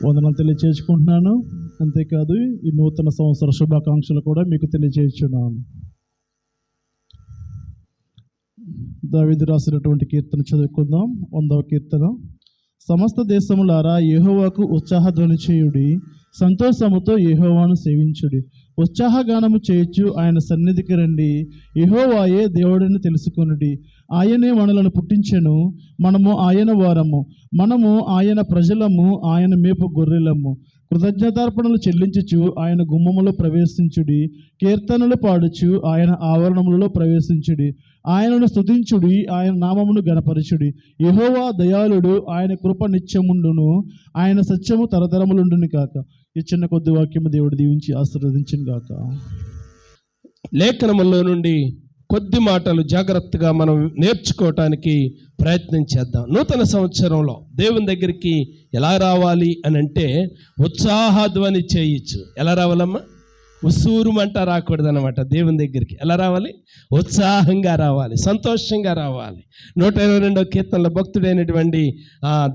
వందనాలు తెలియచేసుకుంటున్నాను. అంతేకాదు ఈ నూతన సంవత్సర శుభాకాంక్షలు కూడా మీకు తెలియజేస్తున్నాను. దావీదు రాసినటువంటి కీర్తన చదువుకుందాం. 100వ కీర్తన. సమస్త దేశములారా యెహోవాకు ఉత్సాహధ్వని చేయుడి, సంతోషముతో యెహోవాను సేవించుడి. ఉత్సాహగానము చేయొచ్చు ఆయన సన్నిధికి రండి, యెహోవాయే దేవుడిని తెలుసుకొనుడి. ఆయనే మనలను పుట్టించెను, మనము ఆయన వారము, మనము ఆయన ప్రజలము, ఆయన మేపు గొర్రెలము. కృతజ్ఞతార్పణలు చెల్లించుచు ఆయన గుమ్మములో ప్రవేశించుడి, కీర్తనలు పాడుచు ఆయన ఆవరణములలో ప్రవేశించుడి. ఆయనను స్తుతించుడి, ఆయన నామమును గణపరచుడి. యెహోవా దయాళుడు, ఆయన కృప నిత్యముండును, ఆయన సత్యము తరతరములుండును కాక. ఈ చిన్న కొద్ది వాక్యము దేవుడు దీవించి ఆశీర్వదించును గాక. లేఖనములో నుండి కొద్ది మాటలు జాగ్రత్తగా మనం నేర్చుకోవటానికి ప్రయత్నం చేద్దాం. నూతన సంవత్సరంలో దేవుని దగ్గరికి ఎలా రావాలి అని అంటే ఉత్సాహధ్వని చేయొచ్చు. ఎలా రావాలమ్మా? ఉసూరుమంట రాకూడదు అనమాట. దేవుని దగ్గరికి ఎలా రావాలి? ఉత్సాహంగా రావాలి, సంతోషంగా రావాలి. 122వ కీర్తనలో భక్తుడైనటువంటి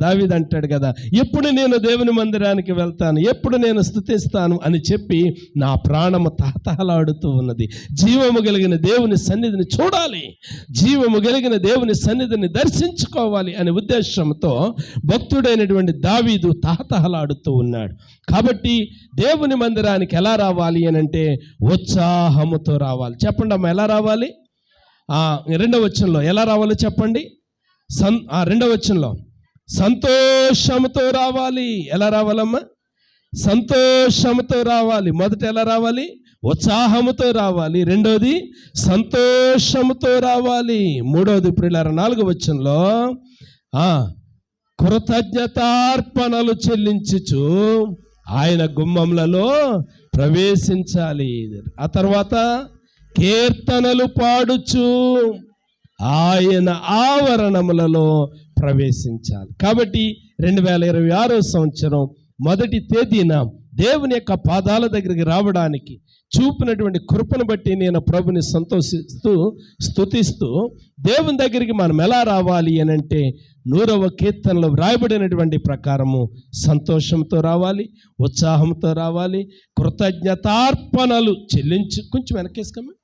దావీదు అంటాడు కదా, ఎప్పుడు నేను దేవుని మందిరానికి వెళ్తాను, ఎప్పుడు నేను స్తుతిస్తాను అని చెప్పి నా ప్రాణము తహతహలాడుతూ ఉన్నది. జీవము కలిగిన దేవుని సన్నిధిని చూడాలి, జీవము కలిగిన దేవుని సన్నిధిని దర్శించుకోవాలి అనే ఉద్దేశంతో భక్తుడైనటువంటి దావీదు తహతహలాడుతూ ఉన్నాడు. కాబట్టి దేవుని మందిరానికి ఎలా రావాలి అని అంటే ఉత్సాహముతో రావాలి. చెప్పండి అమ్మ, ఎలా రావాలి? 2వ వచనంలో ఎలా రావాలో చెప్పండి. 2వ వచనంలో సంతోషముతో రావాలి. ఎలా రావాలమ్మా? సంతోషముతో రావాలి. మొదట ఎలా రావాలి? ఉత్సాహముతో రావాలి. రెండోది సంతోషముతో రావాలి. మూడవది ప్రియులారా 4వ వచనంలో కృతజ్ఞతార్పణలు చెల్లించుచు ఆయన గుమ్మములలో ప్రవేశించాలి. ఆ తర్వాత కీర్తనలు పాడుచు ఆయన ఆవరణములలో ప్రవేశించాలి. కాబట్టి 2026వ సంవత్సరం మొదటి తేదీన దేవుని యొక్క పాదాల దగ్గరికి రావడానికి చూపినటువంటి కృపను బట్టి నేను ప్రభుని సంతోషిస్తూ స్తుతిస్తూ దేవుని దగ్గరికి మనం ఎలా రావాలి అని అంటే 100వ కీర్తనలో వ్రాయబడినటువంటి ప్రకారము సంతోషంతో రావాలి, ఉత్సాహంతో రావాలి. కృతజ్ఞతార్పణలు చెల్లించు, కొంచెం వెనకేసుకోమా,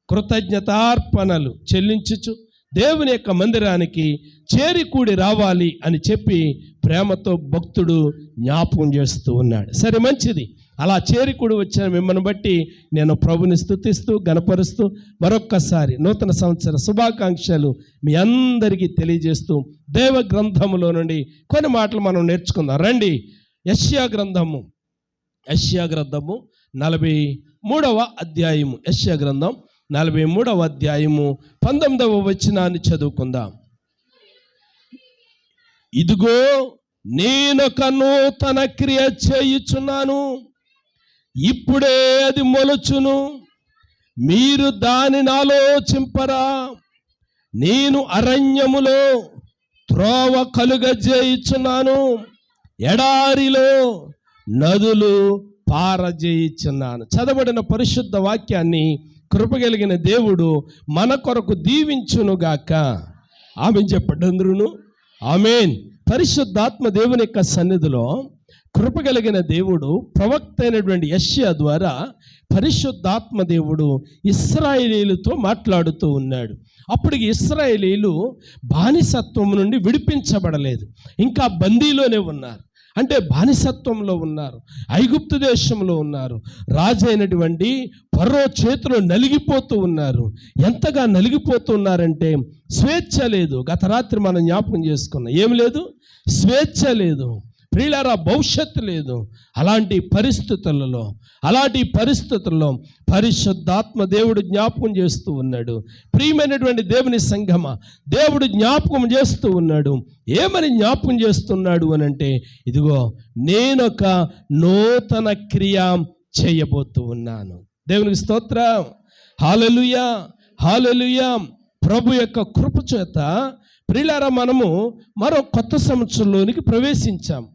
కృతజ్ఞతార్పణలు చెల్లించుచు దేవుని యొక్క మందిరానికి చేరికూడి రావాలి అని చెప్పి ప్రేమతో భక్తుడు జ్ఞాపకం చేస్తూ ఉన్నాడు. సరే, మంచిది. అలా చేరికూడి వచ్చిన మిమ్మల్ని బట్టి నేను ప్రభుని స్తుతిస్తూ గణపరుస్తూ మరొక్కసారి నూతన సంవత్సర శుభాకాంక్షలు మీ అందరికీ తెలియజేస్తూ దేవ గ్రంథములో నుండి కొన్ని మాటలు మనం నేర్చుకుందాం. రండి. యెషయా గ్రంథము 43వ అధ్యాయము. యెషయా గ్రంథం 43వ అధ్యాయము 19వ వచనాన్ని చదువుకుందాం. ఇదిగో నేనొక నూతన క్రియ చేయుచున్నాను, ఇప్పుడే అది మొలచును, మీరు దానిని ఆలోచింపరా. నేను అరణ్యములో త్రోవ కలుగజేయుచున్నాను, ఎడారిలో నదులు పారజేయుచున్నాను. చదవబడిన పరిశుద్ధ వాక్యాన్ని కృపగలిగిన దేవుడు మన కొరకు దీవించునుగాక. ఆమేన్ చెప్పండి అందరూను. ఆమేన్. పరిశుద్ధాత్మ దేవుని యొక్క సన్నిధిలో కృపగలిగిన దేవుడు ప్రవక్త అయినటువంటి యెషయా ద్వారా పరిశుద్ధాత్మ దేవుడు ఇశ్రాయేలీయులతో మాట్లాడుతూ ఉన్నాడు. అప్పటికి ఇశ్రాయేలీయులు బానిసత్వం నుండి విడిపించబడలేదు, ఇంకా బందీలోనే ఉన్నారు. అంటే బానిసత్వంలో ఉన్నారు, ఐగుప్తు దేశంలో ఉన్నారు, రాజు అయినటువంటి ఫరో చేతిలో నలిగిపోతూ ఉన్నారు. ఎంతగా నలిగిపోతూ ఉన్నారంటే స్వేచ్ఛ లేదు. గత రాత్రి మనం జ్ఞాపకం చేసుకున్నాం, ఏం లేదు, స్వేచ్ఛ లేదు ప్రియులారా, భవిష్యత్తు లేదు. అలాంటి పరిస్థితుల్లో పరిశుద్ధాత్మ దేవుడు జ్ఞాపకం చేస్తూ ఉన్నాడు. ప్రియమైనటువంటి దేవుని సంఘమ, దేవుడు జ్ఞాపకం చేస్తూ ఉన్నాడు. ఏమని జ్ఞాపకం చేస్తున్నాడు అని అంటే, ఇదిగో నేనొక నూతన క్రియ చేయబోతూ ఉన్నాను. దేవునికి స్తోత్రం. హల్లెలూయా, హల్లెలూయా. ప్రభు యొక్క కృప చేత ప్రియులారా మనము మరో కొత్త సంవత్సరంలోనికి ప్రవేశించాం.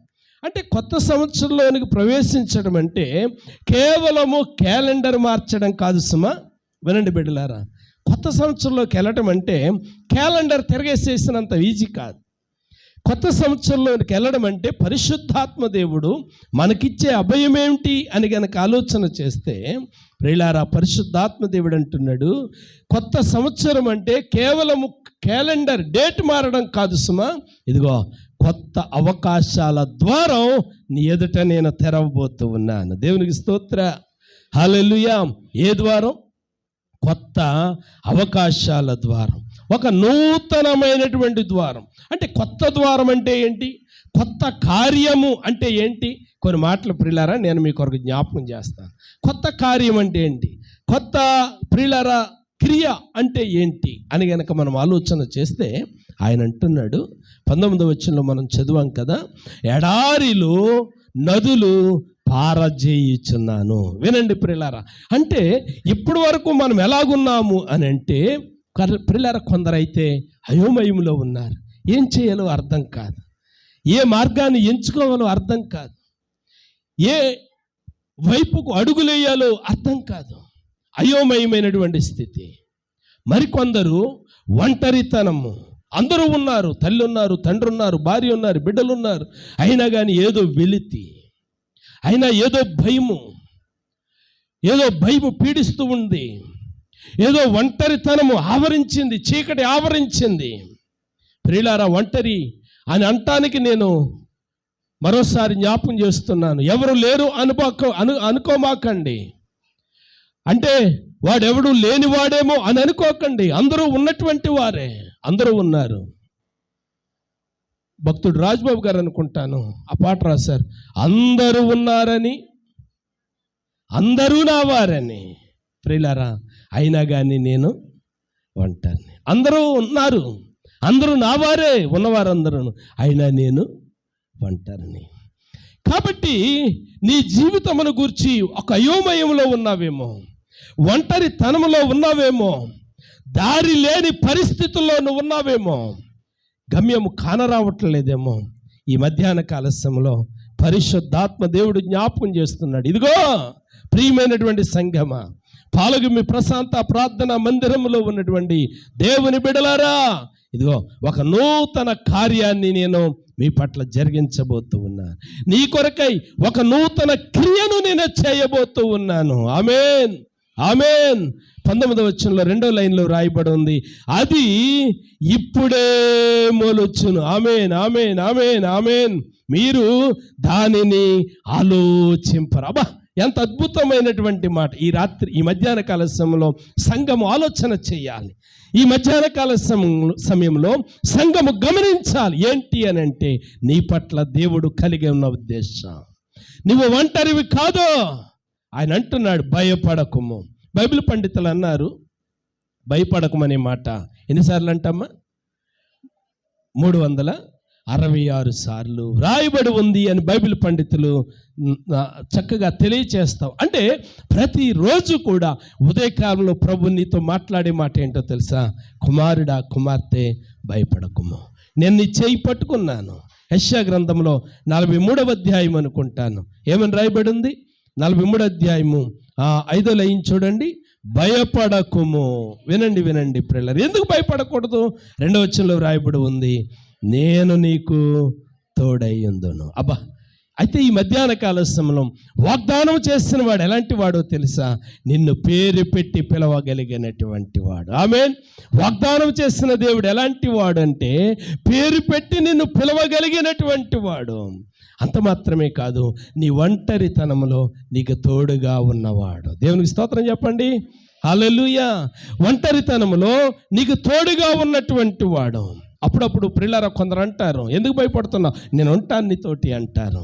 అంటే కొత్త సంవత్సరంలోనికి ప్రవేశించడం అంటే కేవలము క్యాలెండర్ మార్చడం కాదు సుమా. వినండి బిడ్డలారా, కొత్త సంవత్సరంలోకి వెళ్ళటం అంటే క్యాలెండర్ తిరగేసేసినంత ఈజీ కాదు. కొత్త సంవత్సరంలోనికి వెళ్ళడం అంటే పరిశుద్ధాత్మ దేవుడు మనకిచ్చే అభయం ఏమిటి అని గనక ఆలోచన చేస్తే, ప్రియులారా, పరిశుద్ధాత్మ దేవుడు అంటున్నాడు, కొత్త సంవత్సరం అంటే కేవలము క్యాలెండర్ డేట్ మారడం కాదు సుమా, ఇదిగో కొత్త అవకాశాల ద్వారం నీ ఎదుట నేను తెరవబోతూ ఉన్నాను. దేవునికి స్తోత్ర, హల్లెలూయా. ఏ ద్వారం? కొత్త అవకాశాల ద్వారం, ఒక నూతనమైనటువంటి ద్వారం. అంటే కొత్త ద్వారం అంటే ఏంటి? కొత్త కార్యము అంటే ఏంటి? కొన్ని మాటలు ప్రియులారా నేను మీ కొరకు జ్ఞాపకం చేస్తాను. కొత్త కార్యం అంటే ఏంటి? కొత్త ప్రియులారా క్రియ అంటే ఏంటి అని గనక మనం ఆలోచన చేస్తే, ఆయన అంటున్నాడు 19వ వచనంలో మనం చదివాం కదా, ఎడారిలో నదులు పారజేయుచున్నాను. వినండి ప్రియులారా, అంటే ఇప్పటి వరకు మనం ఎలాగున్నాము అని అంటే, ప్రియులారా, కొందరైతే అయోమయంలో ఉన్నారు. ఏం చేయాలో అర్థం కాదు, ఏ మార్గాన్ని ఎంచుకోవాలో అర్థం కాదు, ఏ వైపుకు అడుగులేయాలో అర్థం కాదు, అయోమయమైనటువంటి స్థితి. మరికొందరు ఒంటరితనము, అందరూ ఉన్నారు, తల్లి ఉన్నారు, తండ్రి ఉన్నారు, భార్య ఉన్నారు, బిడ్డలు ఉన్నారు, అయినా కానీ ఏదో వెలితి, అయినా ఏదో భయము పీడిస్తూ ఉంది, ఏదో ఒంటరితనము ఆవరించింది, చీకటి ఆవరించింది. ప్రియులారా, ఒంటరి అని అంటానికి నేను మరోసారి జ్ఞాపకం చేస్తున్నాను. ఎవరు లేరు అనుకోమాకండి, అంటే వాడెవడు లేనివాడేమో అని అనుకోకండి. అందరూ ఉన్నటువంటి వారే, అందరూ ఉన్నారు. భక్తుడు రాజ్బాబు గారు అనుకుంటాను ఆ పాట రాశారు, అందరూ ఉన్నారని, అందరూ నా వారని. ప్రియులారా, అయినా కానీ నేను ఒంటరిని. అందరూ ఉన్నారు, అందరూ నా వారే, ఉన్నవారందరూ, అయినా నేను ఒంటరిని. కాబట్టి నీ జీవితమును గూర్చి ఒక అయోమయంలో ఉన్నావేమో, ఒంటరితనంలో ఉన్నావేమో, దారి లేని పరిస్థితుల్లో నువ్వు ఉన్నావేమో, గమ్యము కానరావట్లేదేమో. ఈ మధ్యాహ్న కాల సమయంలో పరిశుద్ధాత్మ దేవుడు జ్ఞాపకం చేస్తున్నాడు, ఇదిగో ప్రియమైనటువంటి సంఘమా, పాలగుమి ప్రశాంత ప్రార్థన మందిరంలో ఉన్నటువంటి దేవుని బిడ్డలారా, ఇదిగో ఒక నూతన కార్యాన్ని నేను మీ పట్ల జరిగించబోతూ ఉన్నాను. నీ కొరకై ఒక నూతన క్రియను నేను చేయబోతూ ఉన్నాను. ఆమేన్, ఆమేన్. 19వ వచనంలో 2వ లైన్లో రాయబడి ఉంది, అది ఇప్పుడే మొలుచును. ఆమేన్, ఆమేన్, ఆమేన్, ఆమేన్. మీరు దానిని ఆలోచింపరు. అబ్బా, ఎంత అద్భుతమైనటువంటి మాట. ఈ మధ్యాహ్న కాల సమయంలో సంఘము ఆలోచన చేయాలి. ఈ మధ్యాహ్న కాల సమయంలో సంఘము గమనించాలి. ఏంటి అని అంటే, నీ పట్ల దేవుడు కలిగి ఉన్న ఉద్దేశం. నువ్వు ఒంటరివి కాదు. ఆయన అంటున్నాడు, భయపడకుము. బైబిల్ పండితులు అన్నారు, భయపడకమనే మాట ఎన్నిసార్లు అంటమ్మా? 366 సార్లు రాయబడి ఉంది అని బైబిల్ పండితులు చక్కగా తెలియచేస్తాం. అంటే ప్రతిరోజు కూడా ఉదయకాలంలో ప్రభు నీతో మాట్లాడే మాట ఏంటో తెలుసా? కుమారుడా, కుమార్తె, భయపడకుము, నేను నీ చేయి పట్టుకున్నాను. యెషయా గ్రంథంలో 43వ అధ్యాయం అనుకుంటాను, ఏమని రాయబడి ఉంది? 43వ అధ్యాయము 5వ లైన్ చూడండి, భయపడకుము. వినండి ప్రియులారా, ఎందుకు భయపడకూడదు? 2వ వచనంలో రాయబడి ఉంది, నేను నీకు తోడై ఉందును. అబ్బా, అయితే ఈ మధ్యాహ్న కాల సమయంలో వాగ్దానం చేసిన వాడు ఎలాంటి వాడో తెలుసా? నిన్ను పేరు పెట్టి పిలవగలిగినటువంటి వాడు. ఆమేన్. వాగ్దానం చేసిన దేవుడు ఎలాంటి వాడు అంటే, పేరు పెట్టి నిన్ను పిలవగలిగినటువంటి వాడు. అంత మాత్రమే కాదు, నీ ఒంటరితనంలో నీకు తోడుగా ఉన్నవాడు. దేవునికి స్తోత్రం చెప్పండి, హల్లెలూయా. ఒంటరితనంలో నీకు తోడుగా ఉన్నటువంటి వాడు. అప్పుడప్పుడు ప్రియులారా, కొందరు అంటారు, ఎందుకు భయపడుతున్నావు? నేను ఉంటాను నీతోటి అంటారు.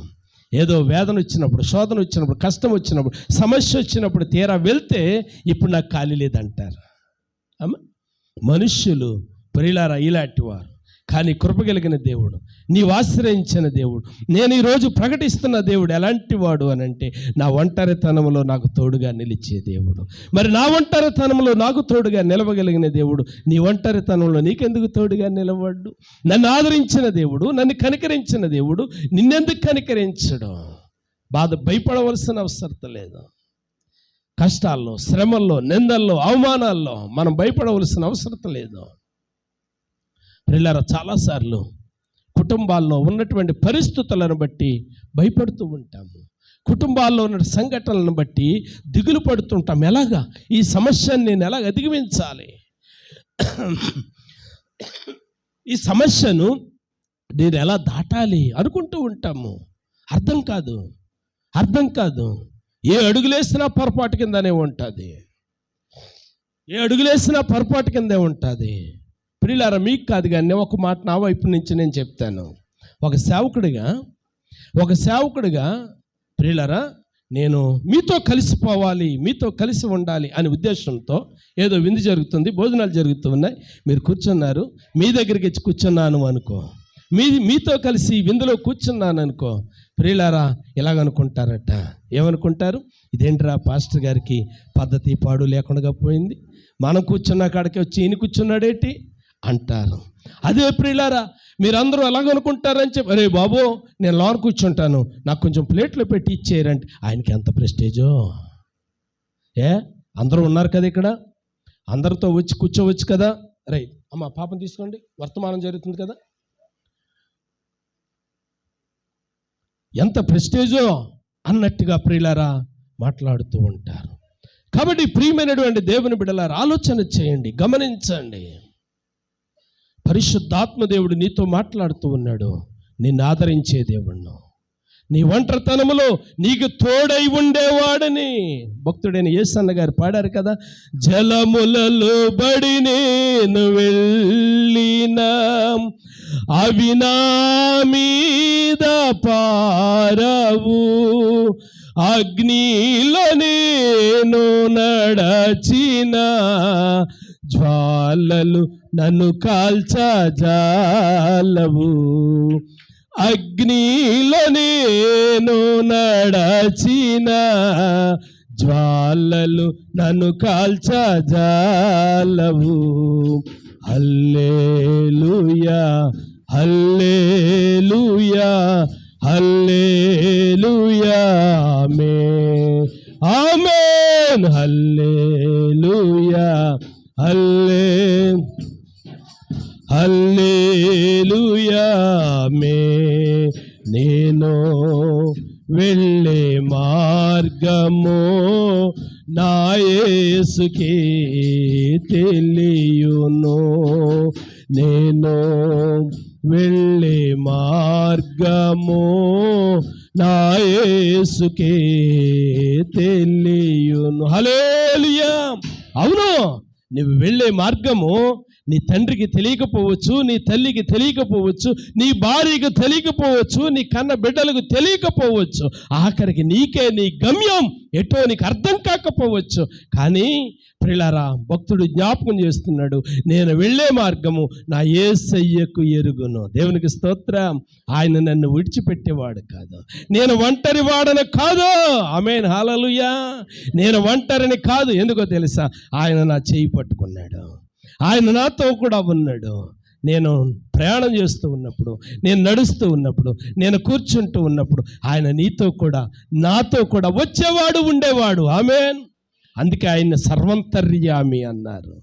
ఏదో వేదన వచ్చినప్పుడు, శోధన వచ్చినప్పుడు, కష్టం వచ్చినప్పుడు, సమస్య వచ్చినప్పుడు తీరా వెళ్తే ఇప్పుడు నాకు ఖాళీ లేదంటారు. మనుష్యులు ప్రియులారా ఇలాంటి వారు. కానీ కృపగలిగిన దేవుడు, నీవు ఆశ్రయించిన దేవుడు, నేను ఈరోజు ప్రకటిస్తున్న దేవుడు ఎలాంటి వాడు అని అంటే, నా ఒంటరితనంలో నాకు తోడుగా నిలిచే దేవుడు. మరి నా ఒంటరితనంలో నాకు తోడుగా నిలవగలిగిన దేవుడు నీ ఒంటరితనంలో నీకెందుకు తోడుగా నిలబడ్డు? నన్ను ఆదరించిన దేవుడు, నన్ను కనికరించిన దేవుడు నిన్నెందుకు కనికరించడం? భయపడవలసిన అవసరం లేదు. కష్టాల్లో, శ్రమల్లో, నిందల్లో, అవమానాల్లో మనం భయపడవలసిన అవసరం లేదు. ప్రియులారా, చాలాసార్లు కుటుంబాల్లో ఉన్నటువంటి పరిస్థితులను బట్టి భయపడుతూ ఉంటాము. కుటుంబాల్లో ఉన్న సంఘటనలను బట్టి దిగులు పడుతుంటాం. ఎలాగా ఈ సమస్యను నేను ఎలాగ అధిగమించాలి, ఈ సమస్యను నేను ఎలా దాటాలి అనుకుంటూ ఉంటాము. అర్థం కాదు. ఏ అడుగులేసినా పొరపాటు కిందనే ఉంటుంది. ప్రియులారా, మీకు కాదు కానీ ఒక మాట నా వైపు నుంచి నేను చెప్తాను. ఒక సేవకుడిగా ప్రియులారా, నేను మీతో కలిసిపోవాలి, మీతో కలిసి ఉండాలి అనే ఉద్దేశంతో ఏదో విందు జరుగుతుంది, భోజనాలు జరుగుతున్నాయి, మీరు కూర్చున్నారు, మీ దగ్గరికి కూర్చున్నాను అనుకో, మీతో కలిసి విందులో కూర్చున్నాను అనుకో, ప్రియులారా ఇలాగనుకుంటారట. ఏమనుకుంటారు? ఇదేంట్రా పాస్టర్ గారికి పద్ధతి పాడు లేకుండా పోయింది, మనం కూర్చున్న కాడికి వచ్చి ఈయన కూర్చున్నాడేంటి అంటారు. అదే ప్రియులారా, మీరందరూ ఎలాగనుకుంటారని చెప్పి, అరే బాబు నేను లోన కూర్చుంటాను, నాకు కొంచెం ప్లేట్లో పెట్టి ఇచ్చేయరంటే ఆయనకి ఎంత ప్రెస్టేజో. అందరూ ఉన్నారు కదా ఇక్కడ, అందరితో వచ్చి కూర్చోవచ్చు కదా. రైట్ అమ్మ, పాపం తీసుకోండి, వర్తమానం జరుగుతుంది కదా. ఎంత ప్రెస్టేజో అన్నట్టుగా ప్రియులారా మాట్లాడుతూ ఉంటారు. కాబట్టి ప్రియమైనటువంటి దేవుని బిడ్డలారా, ఆలోచన చేయండి, గమనించండి. పరిశుద్ధాత్మ దేవుడు నీతో మాట్లాడుతూ ఉన్నాడు. నిన్ను ఆదరించే దేవుణ్ణి, నీ ఒంటరితనములో నీకు తోడై ఉండేవాడని భక్తుడైన యేసన్న గారు పాడారు కదా. జలములలో బడి నేను వెళ్ళినా అవి నా మీద పారవు, అగ్నిలో నేను నడచిన జ్వాలలు నన్ను కాల్చజాలవు, అగ్నిలో నేను నడచిన జ్వాలలు నన్ను కాల్చజాలవు. హల్లెలూయా హల్లెలూయా హల్లెలూయా ఆమేన్. హల్లెలూయా హల్లెలూయా నేను వెళ్ళే మార్గము నా యేసుకే తెలియును, నేను వెళ్ళే మార్గము నా యేసుకే తెలియును. హల్లెలూయా. అవును, నువ్వు వెళ్ళే మార్గము నీ తండ్రికి తెలియకపోవచ్చు, నీ తల్లికి తెలియకపోవచ్చు, నీ భార్యకు తెలియకపోవచ్చు, నీ కన్న బిడ్డలకు తెలియకపోవచ్చు, ఆఖరికి నీకే నీ గమ్యం ఎటో నీకు అర్థం కాకపోవచ్చు. కానీ ప్రియులారా, భక్తుడు జ్ఞాపకం చేస్తున్నాడు, నేను వెళ్ళే మార్గము నా యేసయ్యకు ఎరుగును. దేవునికి స్తోత్రం. ఆయన నన్ను విడిచిపెట్టేవాడు కాదు, నేను ఒంటరి వాడను కాదు. ఆమేన్, హల్లెలూయా. నేను ఒంటరిని కాదు. ఎందుకో తెలుసా? ఆయన నా చేయి పట్టుకున్నాడు, ఆయన నాతో కూడా ఉన్నాడు. నేను ప్రయాణం చేస్తూ ఉన్నప్పుడు, నేను నడుస్తూ ఉన్నప్పుడు, నేను కూర్చుంటూ ఉన్నప్పుడు ఆయన నీతో కూడా నాతో కూడా వచ్చేవాడు, ఉండేవాడు. ఆమేన్. అందుకే ఆయన సర్వంతర్యామి అన్నారు.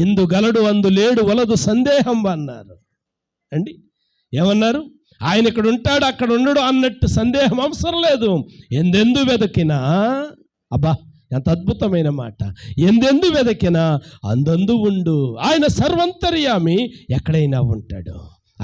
ఇందు గలడు అందు లేడు వలదు సందేహం అన్నారు అండి. ఏమన్నారు? ఆయన ఇక్కడ ఉంటాడు, అక్కడ ఉండడు అన్నట్టు సందేహం అవసరం లేదు. ఎందెందు వెదకినా, అబ్బా ఎంత అద్భుతమైన మాట, ఎందెందు వెదకినా అందందు ఉండు. ఆయన సర్వంతర్యామి, ఎక్కడైనా ఉంటాడు.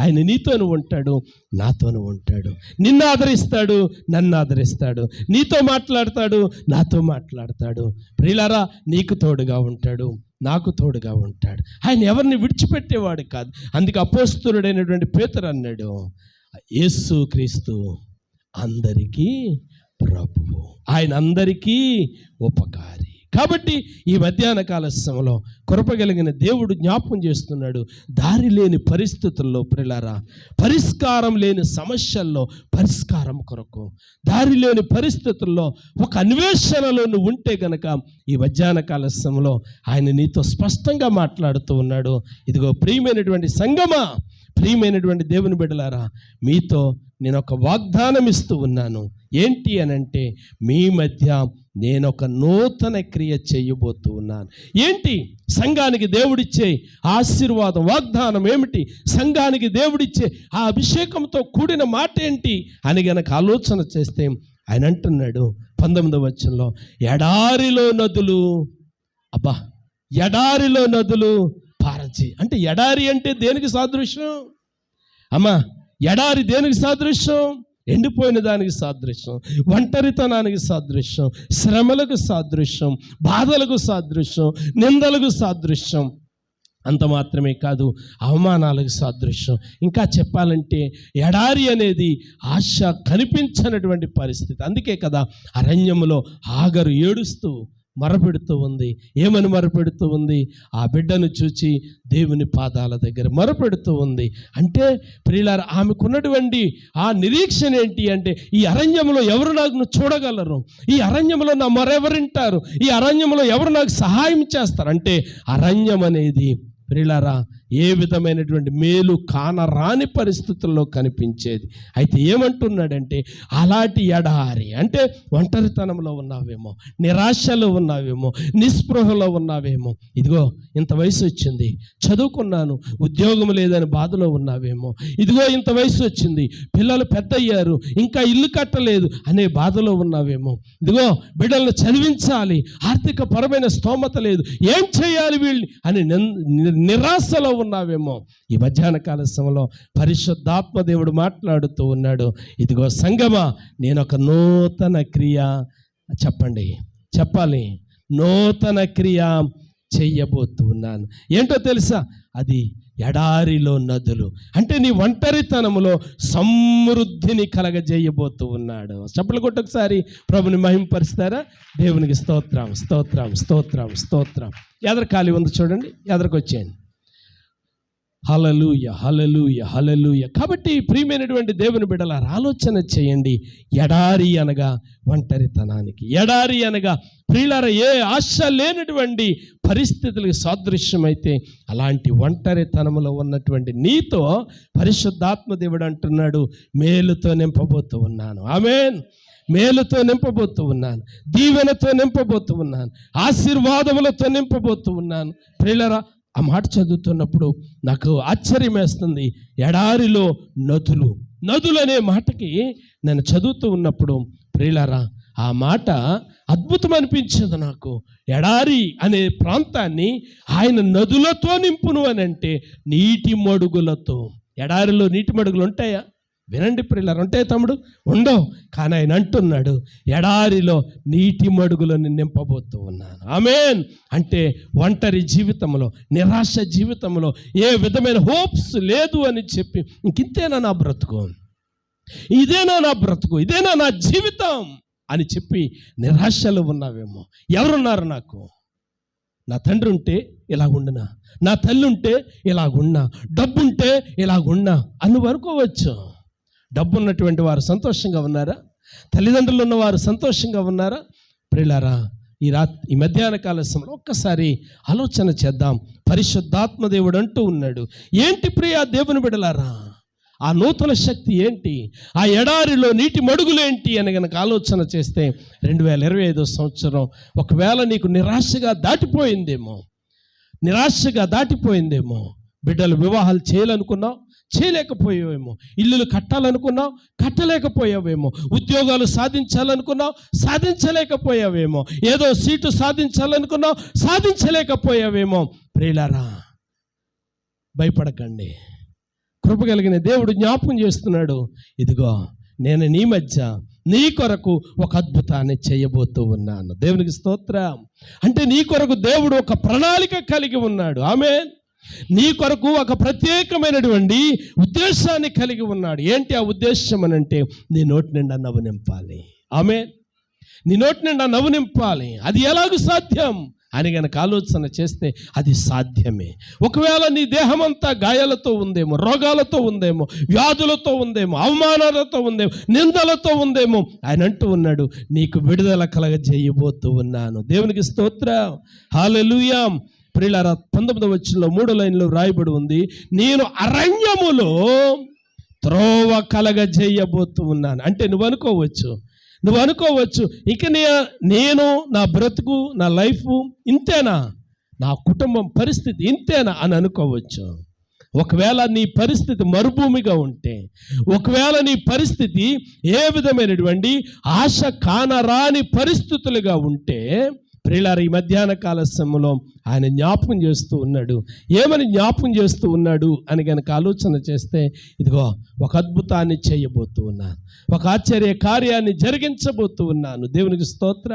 ఆయన నీతోను ఉంటాడు, నాతోను ఉంటాడు. నిన్ను ఆదరిస్తాడు, నన్ను ఆదరిస్తాడు, నీతో మాట్లాడతాడు, నాతో మాట్లాడతాడు. ప్రియులారా, నీకు తోడుగా ఉంటాడు, నాకు తోడుగా ఉంటాడు. ఆయన ఎవరిని విడిచిపెట్టేవాడు కాదు. అందుకే అపోస్తలుడైనటువంటి పేతురు అన్నాడు, యేసుక్రీస్తు అందరికీ ప్రభువు, ఆయన అందరికీ ఉపకారి. కాబట్టి ఈ మధ్యాహ్న కాల సమయంలో కృపగలిగిన దేవుడు జ్ఞాపకం చేస్తున్నాడు, దారి లేని పరిస్థితుల్లో ప్రియులారా, పరిష్కారం లేని సమస్యల్లో పరిష్కారం కొరకు, దారి లేని పరిస్థితుల్లో ఒక అన్వేషణలో నువ్వు ఉంటే గనక ఈ మధ్యాహ్న కాల సమయంలో ఆయన నీతో స్పష్టంగా మాట్లాడుతూ ఉన్నాడు. ఇదిగో ప్రియమైనటువంటి సంగమా, ప్రియమైనటువంటి దేవుని బిడ్డలారా, మీతో నేను ఒక వాగ్దానం ఇస్తూ ఉన్నాను. ఏంటి అనంటే, మీ మధ్య నేను ఒక నూతన క్రియ చేయబోతూ ఉన్నాను. ఏంటి సంఘానికి దేవుడిచ్చే ఆశీర్వాదం, వాగ్దానం ఏమిటి? సంఘానికి దేవుడిచ్చే ఆ అభిషేకంతో కూడిన మాట ఏంటి అని గనక ఆలోచన చేస్తే ఆయన అంటున్నాడు 19వ వచనంలో, ఎడారిలో నదులు, అబ్బా ఎడారిలో నదులు పారచి. అంటే ఎడారి అంటే దేనికి సాదృశ్యం అమ్మా? ఎడారి దేనికి సాదృశ్యం? ఎండిపోయిన దానికి సాదృశ్యం, ఒంటరితనానికి సాదృశ్యం, శ్రమలకు సాదృశ్యం, బాధలకు సాదృశ్యం, నిందలకు సాదృశ్యం. అంత మాత్రమే కాదు, అవమానాలకు సాదృశ్యం. ఇంకా చెప్పాలంటే ఎడారి అనేది ఆశ కనిపించనటువంటి పరిస్థితి. అందుకే కదా అరణ్యములో హాగరు ఏడుస్తూ మొరపెడుతూ ఉంది. ఏమని మొరపెడుతూ ఉంది? ఆ బిడ్డను చూచి దేవుని పాదాల దగ్గర మొరపెడుతూ ఉంది. అంటే ప్రియులారా, ఆమెకున్నటువంటి ఆ నిరీక్షణ ఏంటి అంటే, ఈ అరణ్యంలో ఎవరు నాకు చూడగలరు? ఈ అరణ్యంలో నా మొరెవరింటారు? ఈ అరణ్యంలో ఎవరు నాకు సహాయం చేస్తారు? అంటే అరణ్యం అనేది ప్రియులారా ఏ విధమైనటువంటి మేలు కానరాని పరిస్థితుల్లో కనిపించేది. అయితే ఏమంటున్నాడంటే, అలాంటి ఎడారి అంటే ఒంటరితనంలో ఉన్నావేమో, నిరాశలో ఉన్నావేమో, నిస్పృహలో ఉన్నావేమో, ఇదిగో ఇంత వయసు వచ్చింది, చదువుకున్నాను, ఉద్యోగం లేదని బాధలో ఉన్నావేమో, ఇదిగో ఇంత వయసు వచ్చింది, పిల్లలు పెద్ద అయ్యారు, ఇంకా ఇల్లు కట్టలేదు అనే బాధలో ఉన్నావేమో, ఇదిగో బిడ్డలను చదివించాలి, ఆర్థిక పరమైన స్తోమత లేదు, ఏం చేయాలి వీళ్ళని అని నిరాశలో ఉన్నావేమో. ఈ మధ్యాహ్న కాల సమయంలో పరిశుద్ధాత్మ దేవుడు మాట్లాడుతూ ఉన్నాడు, ఇదిగో సంగమా, నేను ఒక నూతన క్రియ, చెప్పాలి, నూతన క్రియ చెయ్యబోతూ ఉన్నాను. ఏంటో తెలుసా? అది ఎడారిలో నదులు. అంటే నీ ఒంటరితనములో సమృద్ధిని కలగజేయబోతూ ఉన్నాడు. చప్పట్లు కొట్టి ఒకసారి ప్రభుని మహిమపరుస్తారా? దేవునికి స్తోత్రం, స్తోత్రం, స్తోత్రం, స్తోత్రం. ఎదరకాలి ఉంది చూడండి, ఎదరికి వచ్చేయండి. హల్లెలూయా, హల్లెలూయా, హల్లెలూయా. కాబట్టి ప్రియమైనటువంటి దేవుని బిడ్డలారా, ఆలోచన చేయండి. ఎడారి అనగా ఒంటరితనానికి, ఎడారి అనగా ప్రియులారా ఏ ఆశ లేనటువంటి పరిస్థితులకు సాదృశ్యమైతే, అలాంటి ఒంటరితనములో ఉన్నటువంటి నీతో పరిశుద్ధాత్మ దేవుడు అంటున్నాడు, మేలుతో నింపబోతూ ఉన్నాను. ఆమేన్. మేలుతో నింపబోతూ ఉన్నాను, దీవెనతో నింపబోతూ ఉన్నాను, ఆశీర్వాదములతో నింపబోతూ ఉన్నాను. ప్రియులారా, ఆ మాట చదువుతున్నప్పుడు నాకు ఆశ్చర్యం వేస్తుంది. ఎడారిలో నదులు, నదులు అనే మాటకి నేను చదువుతూ ఉన్నప్పుడు ప్రియులారా, ఆ మాట అద్భుతం అనిపించింది నాకు. ఎడారి అనే ప్రాంతాన్ని ఆయన నదులతో నింపును అని అంటే, నీటి మడుగులతో. ఎడారిలో నీటి మడుగులు ఉంటాయా? వినండి ప్రియులారా, ఉంటాయి తమ్ముడు? ఉండవు. కానీ ఆయన అంటున్నాడు, ఎడారిలో నీటి మడుగులను నింపబోతూ ఉన్నాను. ఆమేన్. అంటే ఒంటరి జీవితంలో, నిరాశ జీవితంలో ఏ విధమైన హోప్స్ లేదు అని చెప్పి, ఇంకింతేనా నా బ్రతుకు, ఇదేనా నా బ్రతుకు, ఇదేనా నా జీవితం అని చెప్పి నిరాశలో ఉన్నావేమో. ఎవరున్నారు నాకు? నా తండ్రి ఉంటే ఇలాగుండునా, నా తల్లి ఉంటే ఇలాగున్నా, డబ్బుంటే ఇలాగున్నా అని వరకోవచ్చు. డబ్బు ఉన్నటువంటి వారు సంతోషంగా ఉన్నారా? తల్లిదండ్రులు ఉన్నవారు సంతోషంగా ఉన్నారా? ప్రియులారా, ఈ మధ్యాహ్న కాల సమయంలో ఒక్కసారి ఆలోచన చేద్దాం. పరిశుద్ధాత్మ దేవుడు అంటూ ఉన్నాడు, ఏంటి ప్రియ దేవుని బిడ్డలారా, ఆ నూతన శక్తి ఏంటి? ఆ ఎడారిలో నీటి మడుగులేంటి అని కనుక ఆలోచన చేస్తే, 2025 సంవత్సరం ఒకవేళ నీకు నిరాశగా దాటిపోయిందేమో, బిడ్డలు వివాహాలు చేయాలనుకున్నావు, చేయలేకపోయావేమో, ఇల్లులు కట్టాలనుకున్నావు, కట్టలేకపోయావేమో, ఉద్యోగాలు సాధించాలనుకున్నావు, సాధించలేకపోయావేమో, ఏదో సీటు సాధించాలనుకున్నావు, సాధించలేకపోయావేమో. ప్రియులారా, భయపడకండి. కృప కలిగిన దేవుడు జ్ఞాపకం చేస్తున్నాడు, ఇదిగో నేను నీ మధ్య నీ కొరకు ఒక అద్భుతాన్ని చేయబోతూ ఉన్నాను. దేవునికి స్తోత్రం. అంటే నీ కొరకు దేవుడు ఒక ప్రణాళిక కలిగి ఉన్నాడు. ఆమేన్. నీ కొరకు ఒక ప్రత్యేకమైనటువంటి ఉద్దేశాన్ని కలిగి ఉన్నాడు. ఏంటి ఆ ఉద్దేశం అని అంటే, నీ నోటి నిండా నవ్వు నింపాలి. ఆమేన్. నీ నోటి నిండా నవ్వు నింపాలి. అది ఎలాగూ సాధ్యం అని గనక ఆలోచన చేస్తే అది సాధ్యమే. ఒకవేళ నీ దేహమంతా గాయాలతో ఉందేమో, రోగాలతో ఉందేమో, వ్యాధులతో ఉందేమో, అవమానాలతో ఉందేమో, నిందలతో ఉందేమో, ఆయన అంటూ ఉన్నాడు, నీకు విడుదల కలగజేయబోతూ ఉన్నాను. దేవునికి స్తోత్రం. హల్లెలూయా. ప్రియులారా, 19వ వచనంలో 3వ లైన్లో రాయబడి ఉంది, నేను అరణ్యములో త్రోవ కలగజేయబోతూ ఉన్నాను. అంటే నువ్వు అనుకోవచ్చు, నువ్వు అనుకోవచ్చు, ఇక నేను నా బ్రతుకు, నా లైఫ్ ఇంతేనా, నా కుటుంబం పరిస్థితి ఇంతేనా అని అనుకోవచ్చు. ఒకవేళ నీ పరిస్థితి మరుభూమిగా ఉంటే, ఒకవేళ నీ పరిస్థితి ఏ విధమైనటువంటి ఆశ కానరాని పరిస్థితులుగా ఉంటే, ప్రియులారా, ఈ మధ్యాహ్న కాల సమయంలో ఆయన జ్ఞాపకం చేస్తూ ఉన్నాడు. ఏమని జ్ఞాపకం చేస్తూ ఉన్నాడు అని కనుక ఆలోచన చేస్తే, ఇదిగో ఒక అద్భుతాన్ని చేయబోతూ ఉన్నాను, ఒక ఆశ్చర్య కార్యాన్ని జరిగించబోతూ ఉన్నాను. దేవునికి స్తోత్ర,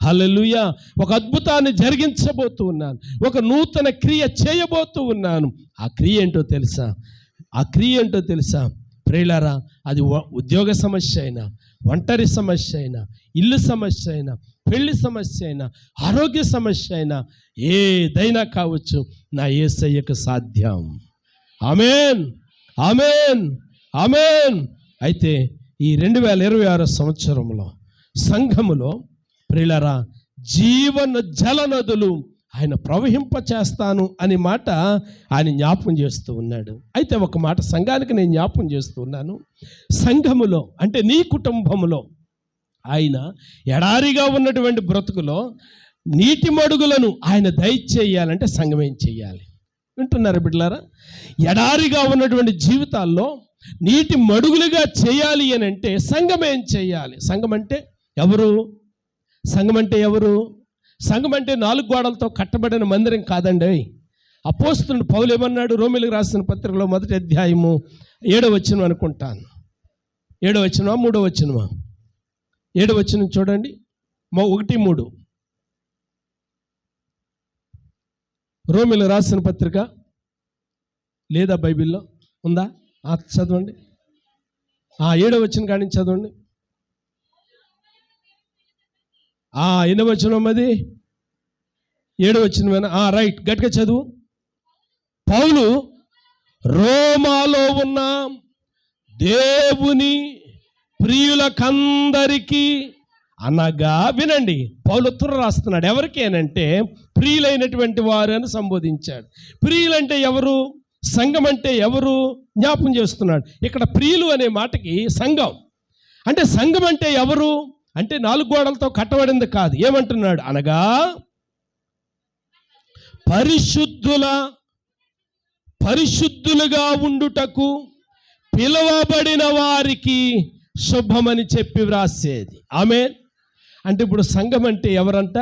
హల్లెలూయా. ఒక అద్భుతాన్ని జరిగించబోతూ ఉన్నాను, ఒక నూతన క్రియ చేయబోతూ ఉన్నాను. ఆ క్రియ ఏంటో తెలుసా? ఆ క్రియ ఏంటో తెలుసా ప్రియులారా? అది ఉద్యోగ సమస్య అయినా, ఒంటరి సమస్య అయినా, ఇల్లు సమస్య అయినా, పెళ్లి సమస్య అయినా, ఆరోగ్య సమస్య అయినా, ఏదైనా కావచ్చు, నా యేసయ్యకు సాధ్యం. ఆమేన్, ఆమేన్, ఆమేన్. అయితే ఈ 2026 సంవత్సరంలో సంఘములో ప్రియులారా, జీవన జల నదులు ఆయన ప్రవహింప చేస్తాను అనే మాట ఆయన జ్ఞాపకం చేస్తూ ఉన్నాడు. అయితే ఒక మాట సంఘానికి నేను జ్ఞాపకం చేస్తూ ఉన్నాను. సంఘములో అంటే నీ కుటుంబంలో ఆయన ఎడారిగా ఉన్నటువంటి బ్రతుకులో నీటి మడుగులను ఆయన దయచేయాలంటే సంఘం ఏం చేయాలి? వింటున్నారు బిడ్డలారా? ఎడారిగా ఉన్నటువంటి జీవితాల్లో నీటి మడుగులుగా చేయాలి అని అంటే సంఘం ఏం చేయాలి? సంఘం అంటే ఎవరు? సంఘం అంటే ఎవరు? సంఘం అంటే 4 గోడలతో కట్టబడిన మందిరం కాదండి. అపోస్తలుడు పౌలు ఏమన్నాడు? రోమీయులకు రాసిన పత్రికలో 1వ అధ్యాయము 7వ వచనం అనుకుంటాను. 7వ వచనమా 3వ వచనమా? 7వ వచనం చూడండి. 1:3 రోమీయులకు రాసిన పత్రిక లేదా బైబిల్లో ఉందా? చదవండి. 7వ వచనం కాడి నుంచి చదవండి. ఎన్నో వచనం అది? 7వ వచనమేనా? రైట్, గట్టిగా చదువు. పౌలు రోమాలో ఉన్న దేవుని ప్రియులకందరికీ అనగా, వినండి, పౌలు ఉత్తరం రాస్తున్నాడు. ఎవరికి అనంటే ప్రియులైనటువంటి వారు అని సంబోధించాడు. ప్రియులంటే ఎవరు? సంఘం అంటే ఎవరు? జ్ఞాపకం చేస్తున్నాడు. ఇక్కడ ప్రియులు అనే మాటకి సంఘం అంటే, సంఘం అంటే ఎవరు అంటే 4 గోడలతో కట్టబడింది కాదు. ఏమంటున్నాడు? అనగా పరిశుద్ధులుగా ఉండుటకు పిలువబడిన వారికి శుభమని చెప్పి వ్రాసేది. ఆమేన్. అంటే ఇప్పుడు సంఘం అంటే ఎవరంట?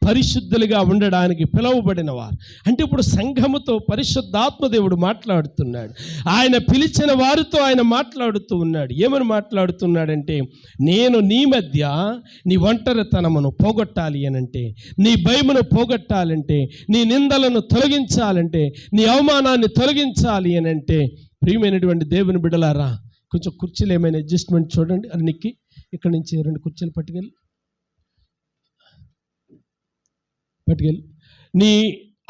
పరిశుద్ధులుగా ఉండడానికి పిలువబడిన వారు. అంటే ఇప్పుడు సంఘముతో పరిశుద్ధాత్మదేవుడు మాట్లాడుతున్నాడు. ఆయన పిలిచిన వారితో ఆయన మాట్లాడుతూ ఉన్నాడు. ఏమని మాట్లాడుతున్నాడంటే, నేను నీ మధ్య నీ ఒంటరితనమును పోగొట్టాలి అనంటే, నీ భయమును పోగొట్టాలంటే, నీ నిందలను తొలగించాలంటే, నీ అవమానాన్ని తొలగించాలి అనంటే, ప్రియమైనటువంటి దేవుని బిడ్డలారా, కొంచెం కుర్చీలు ఏమైనా అడ్జస్ట్మెంట్ చూడండి. అది నిక్కి ఇక్కడి నుంచి 2 కుర్చీలు పట్టుకెళ్ళి నీ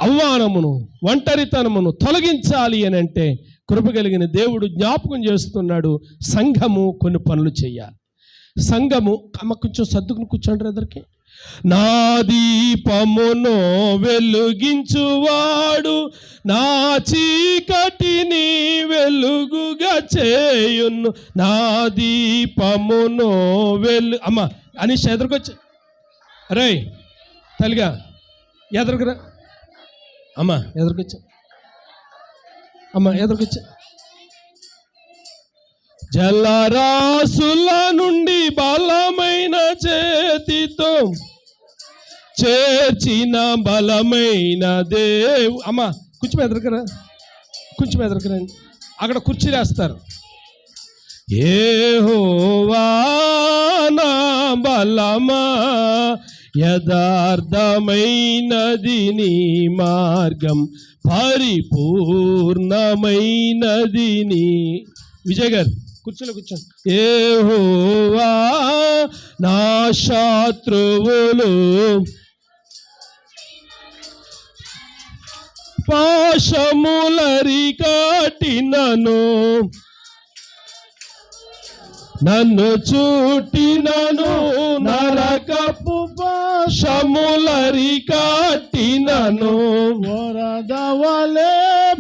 అవమానమును ఒంటరితనమును తొలగించాలి అని అంటే కృప కలిగిన దేవుడు జ్ఞాపకం చేస్తున్నాడు. సంఘము కొన్ని పనులు చేయాలి. సంఘము కొంచెం సర్దుకుని కూర్చోండి ఎదురికి. నా దీపమును వెలుగించువాడు నా చీకటిని వెలుగుగా చేయును. నా దీపమును అమ్మ అనేసి ఎదురుకొచ్చి, రే తల్లిగా ఎదురుకురా అమ్మా, ఎదురుకొచ్చా అమ్మా, ఎదురుకొచ్చా. జలరాసుల నుండి బలమైన చేతితో చేర్చిన బలమైన దేవు. అమ్మా కొంచెం ఎదురుకురా, కొంచెం ఎదురుకురండి. అక్కడ కుర్చీ వేస్తారు. యెహోవా నా బలమా, యథార్థమైనది నీ మార్గం, పరిపూర్ణమైనది నీ. విజయ్ గారు కూర్చోండి, కూర్చోండి. యెహోవా నా శత్రువులు పాశములరి కట్టినను, నన్ను చుట్టినను నరకపు పాశములరి కట్టినను.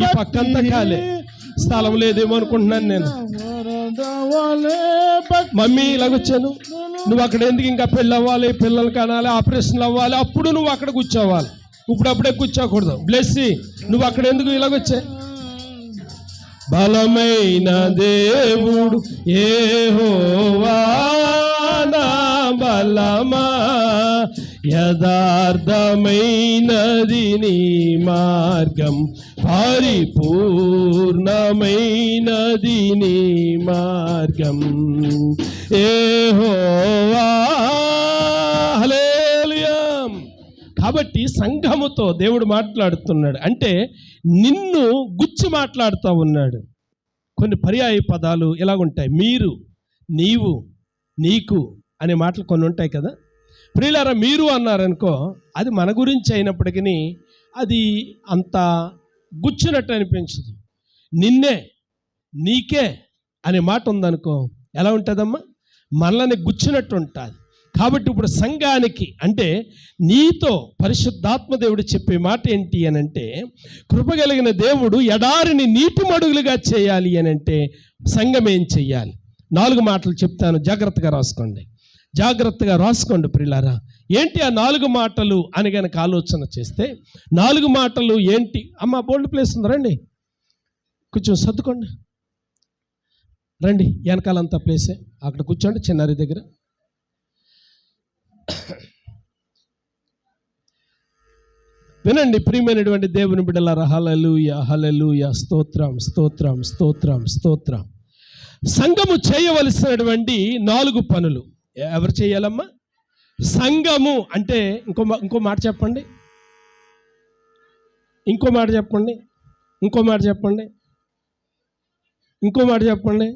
ఈ పక్కంతా కాలే, స్థలం లేదేమో అనుకుంటున్నాను నేను. మమ్మీ ఇలాగొచ్చాను. నువ్వు అక్కడ ఎందుకు ఇంకా పెళ్ళి అవ్వాలి, పిల్లలు కనాలి, ఆపరేషన్లు అవ్వాలి, అప్పుడు నువ్వు అక్కడ కూర్చోవాలి. ఇప్పుడప్పుడే కూర్చోకూడదు. బ్లెస్సి, నువ్వు అక్కడ ఎందుకు ఇలాగొచ్చా? బలమైన దేవుడు యెహోవా నా బలమా, యథార్థమైనది నీ మార్గం, పరిపూర్ణమైనది నీ మార్గం యెహోవా. హల్లెలూయా. కాబట్టి సంఘముతో దేవుడు మాట్లాడుతున్నాడు అంటే నిన్ను గుచ్చి మాట్లాడుతూ ఉన్నాడు. కొన్ని పర్యాయ పదాలు ఇలాగుంటాయి. మీరు, నీవు, నీకు అనే మాటలు కొన్ని ఉంటాయి కదా. ప్రియులారా, మీరు అన్నారనుకో, అది మన గురించి అయినప్పటికీ అది అంత గుచ్చినట్టు అనిపించదు. నిన్నే, నీకే అనే మాట ఉందనుకో, ఎలా ఉంటుందమ్మా? మనల్ని గుచ్చినట్టు ఉంటుంది. కాబట్టి ఇప్పుడు సంఘానికి అంటే నీతో పరిశుద్ధాత్మ దేవుడు చెప్పే మాట ఏంటి అని అంటే, కృపగలిగిన దేవుడు ఎడారిని నీటి మడుగులుగా చేయాలి అని అంటే సంఘం ఏం చెయ్యాలి? 4 మాటలు చెప్తాను, జాగ్రత్తగా రాసుకోండి. జాగ్రత్తగా రాసుకోండి ప్రియులారా. ఏంటి ఆ 4 మాటలు అని కనుక ఆలోచన చేస్తే, 4 మాటలు ఏంటి? అమ్మ బోల్డ్ ప్లేస్ ఉంది, రండి కొంచెం సర్దుకోండి, రండి వెనకాలంతా ప్లేసే, అక్కడ కూర్చోండి చిన్నారి దగ్గర. వినండి ప్రియమైనటువంటి దేవుని బిడ్డలారా. హల్లెలూయా, హల్లెలూయా, స్తోత్రం, స్తోత్రం, స్తోత్రం, స్తోత్రం. సంఘము చేయవలసినటువంటి 4 పనులు ఎవరు చేయాలమ్మా? సంఘము అంటే ఇంకో మాట చెప్పండి, ఇంకో మాట చెప్పండి, ఇంకో మాట చెప్పండి, ఇంకో మాట చెప్పండి,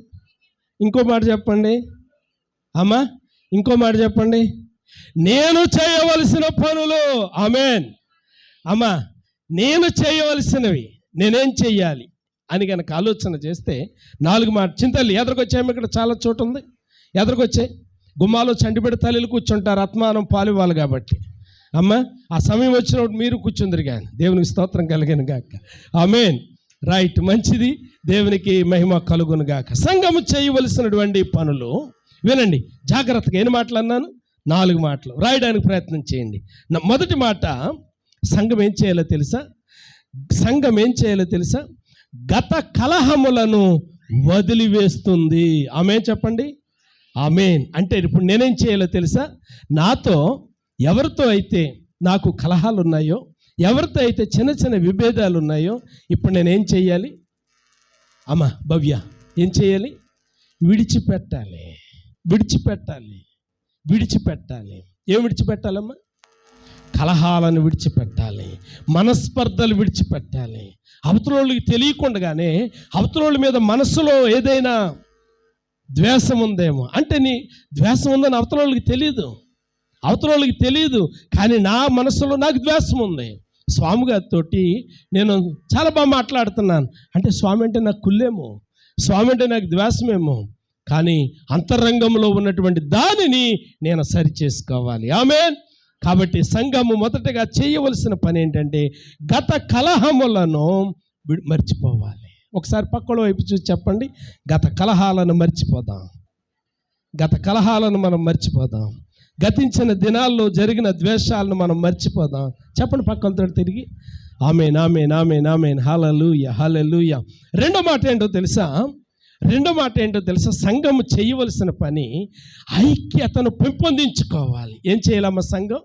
ఇంకో మాట చెప్పండి అమ్మా, ఇంకో మాట చెప్పండి. నేను చేయవలసిన పనులు. ఆమేన్. అమ్మా, నేను చేయవలసినవి నేనేం చెయ్యాలి అని కనుక ఆలోచన చేస్తే 4 మాట. చింతల్లి ఎదరికొచ్చాము, ఇక్కడ చాలా చోటు ఉంది, ఎదరికొచ్చాయి. గుమ్మాలో చంటిబెడి తల్లిలు కూర్చుంటారు, ఆత్మానం పాలు ఇవ్వాలి కాబట్టి. అమ్మ, ఆ సమయం వచ్చినప్పుడు మీరు కూర్చుందరు కానీ దేవునికి స్తోత్రం కలిగిన గాక. ఆమేన్. రైట్, మంచిది, దేవునికి మహిమ కలుగును గాక. సంఘము చేయవలసినటువంటి పనులు వినండి జాగ్రత్తగా. ఎన్ని మాటలు అన్నాను? 4 మాటలు. రాయడానికి ప్రయత్నం చేయండి. మొదటి మాట, సంఘం ఏం చేయాలో తెలుసా? సంఘం ఏం చేయాలో తెలుసా? గత కలహములను వదిలివేస్తుంది. ఆమేన్ చెప్పండి. ఆమేన్. అంటే ఇప్పుడు నేనేం చేయాలో తెలుసా? నాతో ఎవరితో అయితే నాకు కలహాలు ఉన్నాయో, ఎవరితో అయితే చిన్న చిన్న విభేదాలు ఉన్నాయో, ఇప్పుడు నేనేం చేయాలి? అమ్మా భవ్య, ఏం చేయాలి? విడిచిపెట్టాలి, విడిచిపెట్టాలి, విడిచిపెట్టాలి. ఏం విడిచిపెట్టాలమ్మా? కలహాలను విడిచిపెట్టాలి, మనస్పర్ధలు విడిచిపెట్టాలి. అవతలోళ్ళకి తెలియకుండానే అవతలోళ్ళ మీద మనసులో ఏదైనా ద్వేషం ఉందేమో, అంటే నీ ద్వేషం ఉందని అవతలోళ్ళకి తెలియదు, అవతలోళ్ళకి తెలియదు, కానీ నా మనసులో నాకు ద్వేషం ఉంది. స్వామి గారితో నేను చాలా బాగా మాట్లాడుతున్నాను అంటే స్వామి అంటే నాకు కుళ్ళేమో, స్వామి అంటే నాకు ద్వేషమేమో, కానీ అంతరంగంలో ఉన్నటువంటి దానిని నేను సరి చేసుకోవాలి. ఆమేన్. కాబట్టి సంఘము మొదటగా చేయవలసిన పని ఏంటంటే గత కలహములను మర్చిపోవాలి. ఒకసారి పక్కల వైపు చూసి చెప్పండి, గత కలహాలను మర్చిపోదాం. గత కలహాలను మనం మర్చిపోదాం. గతించిన దినాల్లో జరిగిన ద్వేషాలను మనం మర్చిపోదాం. చెప్పండి పక్కలతో తిరిగి. ఆమేన్, ఆమేన్, ఆమేన్, ఆమేన్. హల్లెలూయా, హల్లెలూయా. రెండో మాట ఏంటో తెలుసా? సంఘము చేయవలసిన పని ఐక్యతను పెంపొందించుకోవాలి. ఏం చేయాలమ్మా సంఘం?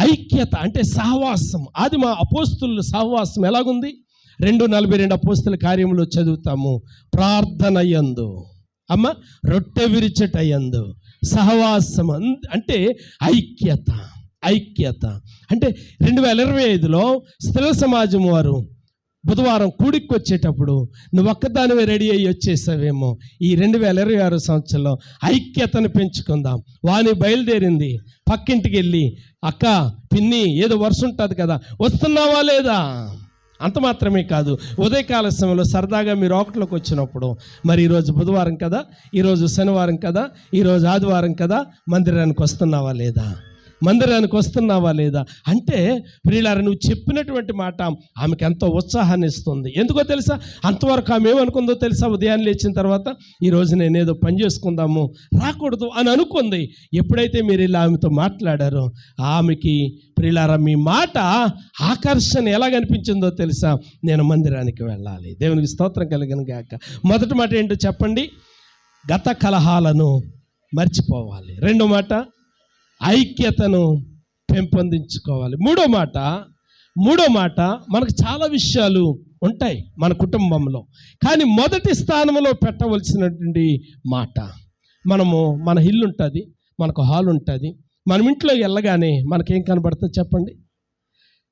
ఐక్యత అంటే సహవాసం. అది మా అపోస్తుల సహవాసం ఎలాగుంది? 2:42 అపోస్తుల కార్యములో చదువుతాము. ప్రార్థన యందు, అమ్మ రొట్టె విరిచట యందు, సహవాసం అంటే ఐక్యత. ఐక్యత అంటే 2025లో స్త్రీల సమాజం వారు బుధవారం కూడికి వచ్చేటప్పుడు నువ్వు ఒక్కదానివే రెడీ అయ్యి వచ్చేసావేమో. ఈ 2026 సంవత్సరంలో ఐక్యతను పెంచుకుందాం. వాని బయలుదేరింది, పక్కింటికి వెళ్ళి అక్క పిన్ని ఏదో వరుస ఉంటుంది కదా, వస్తున్నావా లేదా? అంత మాత్రమే కాదు, ఉదయకాల సమయంలో సరదాగా మీరు ఒకటిలోకి వచ్చినప్పుడు, మరి ఈరోజు బుధవారం కదా, ఈరోజు శనివారం కదా, ఈరోజు ఆదివారం కదా, మందిరానికి వస్తున్నావా లేదా? మందిరానికి వస్తున్నావా లేదా అంటే ప్రియులారా, నువ్వు చెప్పినటువంటి మాట ఆమెకి ఎంతో ఉత్సాహాన్ని ఇస్తుంది. ఎందుకో తెలుసా? అంతవరకు ఆమె ఏమనుకుందో తెలుసా? ఉదయాన్నే లేచిన తర్వాత ఈరోజు నేనేదో పని చేసుకుందాము, రాకూడదు అని అనుకుంది. ఎప్పుడైతే మీరు ఇలా ఆమెతో మాట్లాడారో ఆమెకి ప్రియులారా మీ మాట ఆకర్షణ ఎలా కనిపించిందో తెలుసా? నేను మందిరానికి వెళ్ళాలి. దేవునికి స్తోత్రం కలిగిన గాక. మొదటి మాట ఏంటో చెప్పండి? గత కలహాలను మర్చిపోవాలి. రెండో మాట ఐక్యతను పెంపొందించుకోవాలి. మూడో మాట మనకు చాలా విషయాలు ఉంటాయి మన కుటుంబంలో, కానీ మొదటి స్థానంలో పెట్టవలసినటువంటి మాట, మన ఇల్లు ఉంటుంది, మనకు హాల్ ఉంటుంది. మనం ఇంట్లో వెళ్ళగానే మనకేం కనబడుతుంది చెప్పండి?